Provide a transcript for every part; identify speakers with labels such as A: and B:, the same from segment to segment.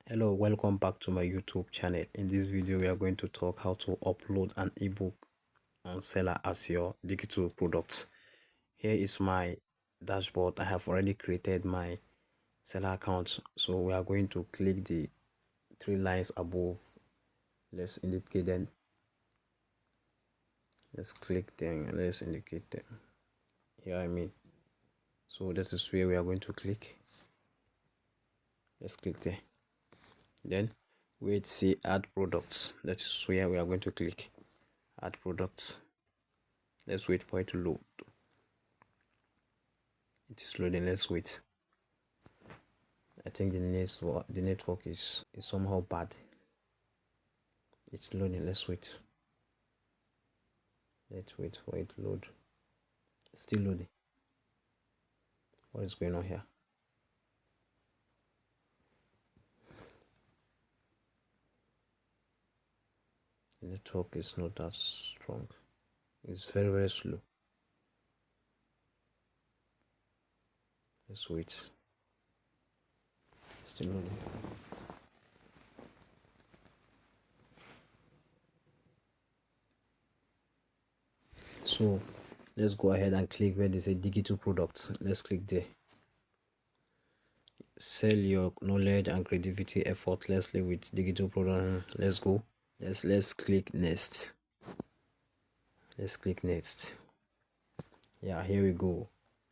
A: Hello, welcome back to my YouTube channel. In this video we are going to talk how to upload an ebook on Selar as your digital products. Here is my dashboard. I have already created my Selar account, so we are going to click the three lines above. Let's indicate them. Let's click them and let's indicate them. So this is where we are going to click. Let's click there. Then wait, see add products. That is where we are going to click. Add products. Let's wait for it to load. It is loading. Let's wait. I think the network is somehow bad. It's loading. Let's wait. Let's wait for it to load. Still loading. What is going on here? The network is not that strong. It's very slow. Let's wait. Still loading. So let's go ahead and click where they say digital products. Let's click there. Sell your knowledge and creativity effortlessly with digital products. Let's go. Let's click next. Let's click next. Yeah, here we go.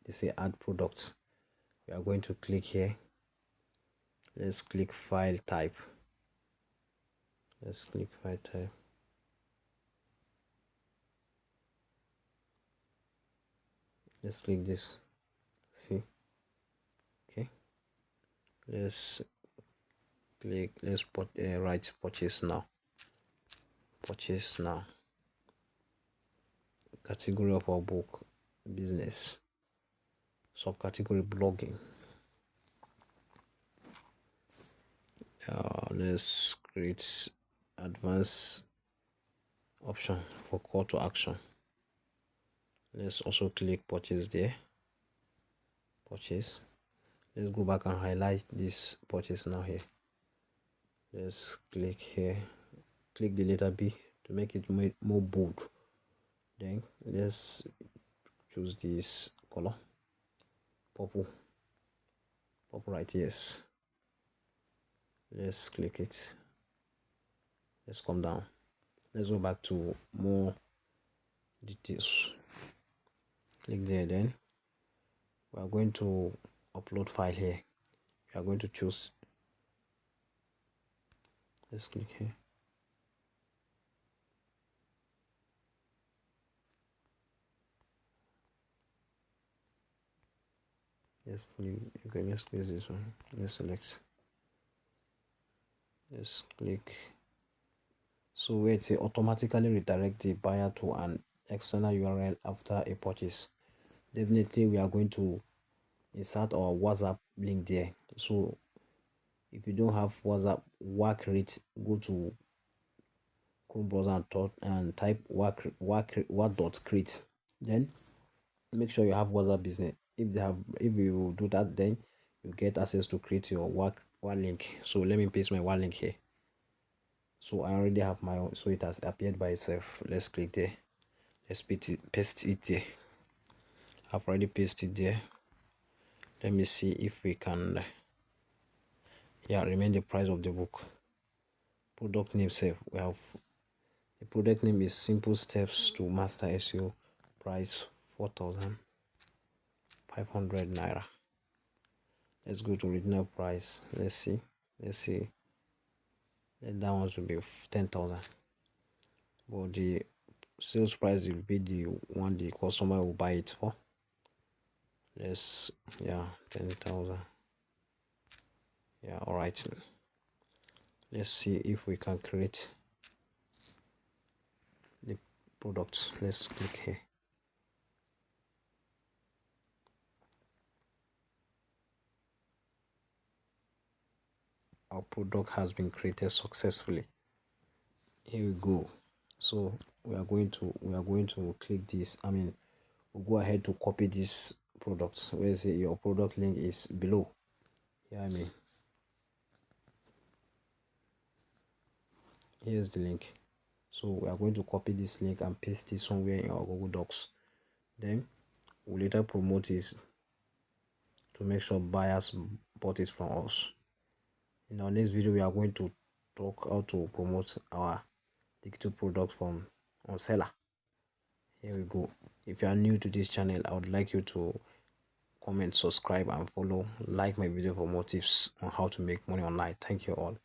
A: They say add products. We are going to click here. Let's click file type. Let's click file type. Let's click this. See? Okay. Let's click. Let's write purchase now. Purchase now. Category of our book: business. Subcategory: blogging. Let's create advanced option for call to action. Let's also click purchase there. Purchase. Let's go back and highlight this purchase now here. Let's click here. Click the letter B to make it more bold. Then let's choose this color, purple right. Yes, let's click it. Let's come down. Let's go back to more details. Click there. Then we are going to upload file here. We are going to choose. Let's click here. Let's click. Okay, let's click this one. Let's select. Let's click. So where it say automatically redirect the buyer to an external URL after a purchase. Definitely we are going to insert our WhatsApp link there. So if you don't have WhatsApp, go to Chrome browser and type what.create. Then make sure you have WhatsApp business. If you do that, then you get access to create your what link. So let me paste my one link here. So I already have my own, so it has appeared by itself. Let's click there. Let's paste it there. I've already pasted there. Let me see if we can remain the price of the book. Product name safe. We have the product name is Simple Steps to Master SEO. Price 4,500 naira. Let's go to original price. Let's see. Let that one should be 10,000. But the sales price will be the one the customer will buy it for. Let's 10,000. All right. Let's see if we can create the product. Let's click here. Our product has been created successfully. Here we go. So we are going to click this. We'll go ahead to copy this product. Where is it? Your product link is below. Here's the link. So we are going to copy this link and paste it somewhere in our Google Docs. Then we'll later promote it to make sure buyers bought it from us. In our next video, we are going to talk how to promote our digital product from on seller. Here we go. If you are new to this channel, I would like you to comment, subscribe and follow, like my video for more tips on how to make money online. Thank you all.